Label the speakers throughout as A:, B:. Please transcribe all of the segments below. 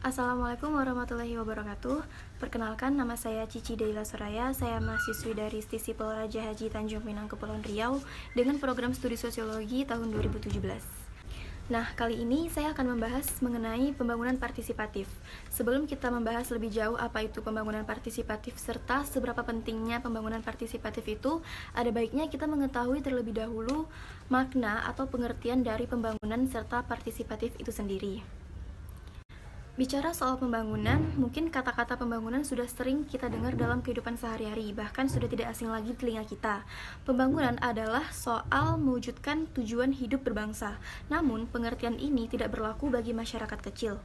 A: Assalamualaikum warahmatullahi wabarakatuh. Perkenalkan, nama saya Cici Deila Soraya. Saya mahasiswi dari Stisipel Raja Haji Tanjung Pinang, Kepulauan Riau dengan program studi sosiologi tahun 2017. Nah, kali ini saya akan membahas mengenai pembangunan partisipatif. Sebelum kita membahas lebih jauh apa itu pembangunan partisipatif serta seberapa pentingnya pembangunan partisipatif itu, ada baiknya kita mengetahui terlebih dahulu makna atau pengertian dari pembangunan serta partisipatif itu sendiri. Bicara soal pembangunan, mungkin kata-kata pembangunan sudah sering kita dengar dalam kehidupan sehari-hari, bahkan sudah tidak asing lagi di telinga kita. Pembangunan adalah soal mewujudkan tujuan hidup berbangsa, namun pengertian ini tidak berlaku bagi masyarakat kecil.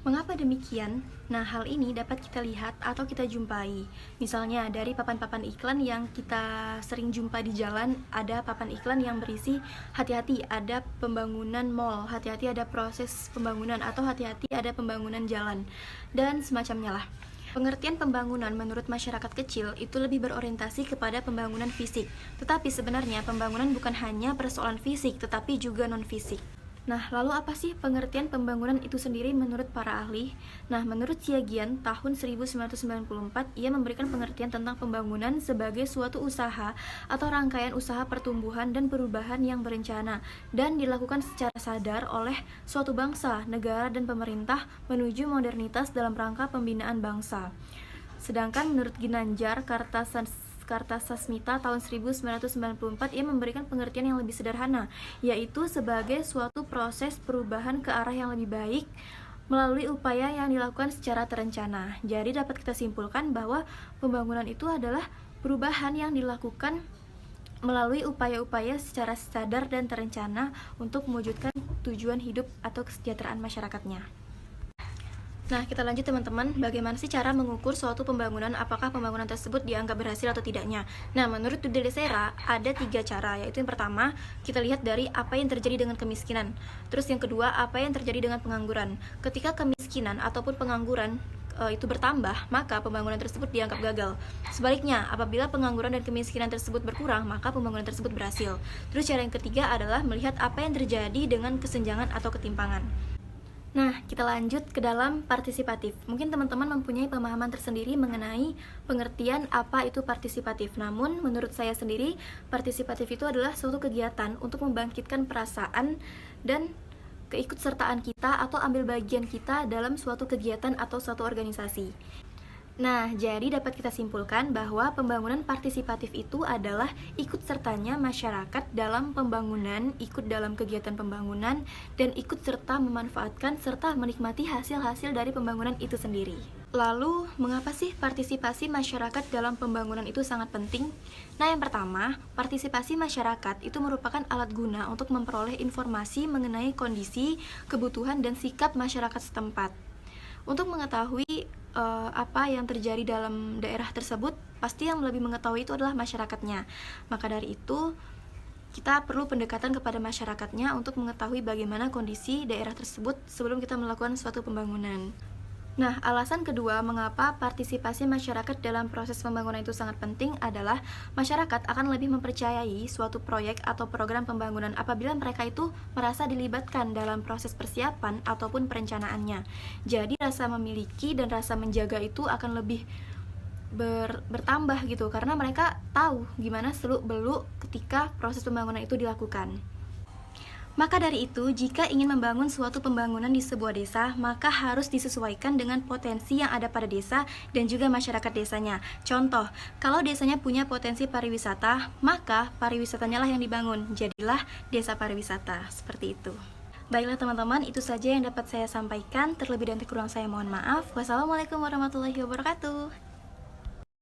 A: Mengapa demikian? Nah, hal ini dapat kita lihat atau kita jumpai. Misalnya, dari papan-papan iklan yang kita sering jumpa di jalan, ada papan iklan yang berisi hati-hati ada pembangunan mall, hati-hati ada proses pembangunan, atau hati-hati ada pembangunan jalan, dan semacamnya lah. Pengertian pembangunan menurut masyarakat kecil itu lebih berorientasi kepada pembangunan fisik. Tetapi sebenarnya pembangunan bukan hanya persoalan fisik, tetapi juga non-fisik. Nah, lalu apa sih pengertian pembangunan itu sendiri menurut para ahli? Nah, menurut Siagian tahun 1994, ia memberikan pengertian tentang pembangunan sebagai suatu usaha atau rangkaian usaha pertumbuhan dan perubahan yang berencana dan dilakukan secara sadar oleh suatu bangsa, negara, dan pemerintah menuju modernitas dalam rangka pembinaan bangsa. Sedangkan menurut Ginanjar Kartasasmita tahun 1994, ia memberikan pengertian yang lebih sederhana, yaitu sebagai suatu proses perubahan ke arah yang lebih baik melalui upaya yang dilakukan secara terencana. Jadi dapat kita simpulkan bahwa pembangunan itu adalah perubahan yang dilakukan melalui upaya-upaya secara sadar dan terencana untuk mewujudkan tujuan hidup atau kesejahteraan masyarakatnya. Nah, kita lanjut teman-teman, bagaimana sih cara mengukur suatu pembangunan, apakah pembangunan tersebut dianggap berhasil atau tidaknya. Nah, menurut Tudela ada 3 cara, yaitu yang pertama, kita lihat dari apa yang terjadi dengan kemiskinan. Terus yang kedua, apa yang terjadi dengan pengangguran. Ketika kemiskinan ataupun pengangguran itu bertambah, maka pembangunan tersebut dianggap gagal. Sebaliknya, apabila pengangguran dan kemiskinan tersebut berkurang, maka pembangunan tersebut berhasil. Terus cara yang ketiga adalah melihat apa yang terjadi dengan kesenjangan atau ketimpangan. Nah, kita lanjut ke dalam partisipatif. Mungkin teman-teman mempunyai pemahaman tersendiri mengenai pengertian apa itu partisipatif. Namun, menurut saya sendiri, partisipatif itu adalah suatu kegiatan untuk membangkitkan perasaan dan keikutsertaan kita atau ambil bagian kita dalam suatu kegiatan atau suatu organisasi. Nah, jadi dapat kita simpulkan bahwa pembangunan partisipatif itu adalah ikut sertanya masyarakat dalam pembangunan, ikut dalam kegiatan pembangunan, dan ikut serta memanfaatkan serta menikmati hasil-hasil dari pembangunan itu sendiri. Lalu, mengapa sih partisipasi masyarakat dalam pembangunan itu sangat penting? Nah, yang pertama, partisipasi masyarakat itu merupakan alat guna untuk memperoleh informasi mengenai kondisi, kebutuhan, dan sikap masyarakat setempat. Untuk mengetahui apa yang terjadi dalam daerah tersebut, pasti yang lebih mengetahui itu adalah masyarakatnya. Maka dari itu, kita perlu pendekatan kepada masyarakatnya untuk mengetahui bagaimana kondisi daerah tersebut sebelum kita melakukan suatu pembangunan. Nah, alasan kedua mengapa partisipasi masyarakat dalam proses pembangunan itu sangat penting adalah masyarakat akan lebih mempercayai suatu proyek atau program pembangunan apabila mereka itu merasa dilibatkan dalam proses persiapan ataupun perencanaannya. Jadi rasa memiliki dan rasa menjaga itu akan lebih bertambah gitu, karena mereka tahu gimana seluk-beluk ketika proses pembangunan itu dilakukan. Maka dari itu, jika ingin membangun suatu pembangunan di sebuah desa, maka harus disesuaikan dengan potensi yang ada pada desa dan juga masyarakat desanya. Contoh, kalau desanya punya potensi pariwisata, maka pariwisatanya lah yang dibangun. Jadilah desa pariwisata, seperti itu. Baiklah teman-teman, itu saja yang dapat saya sampaikan. Terlebih dan kurang saya mohon maaf. Wassalamualaikum warahmatullahi wabarakatuh.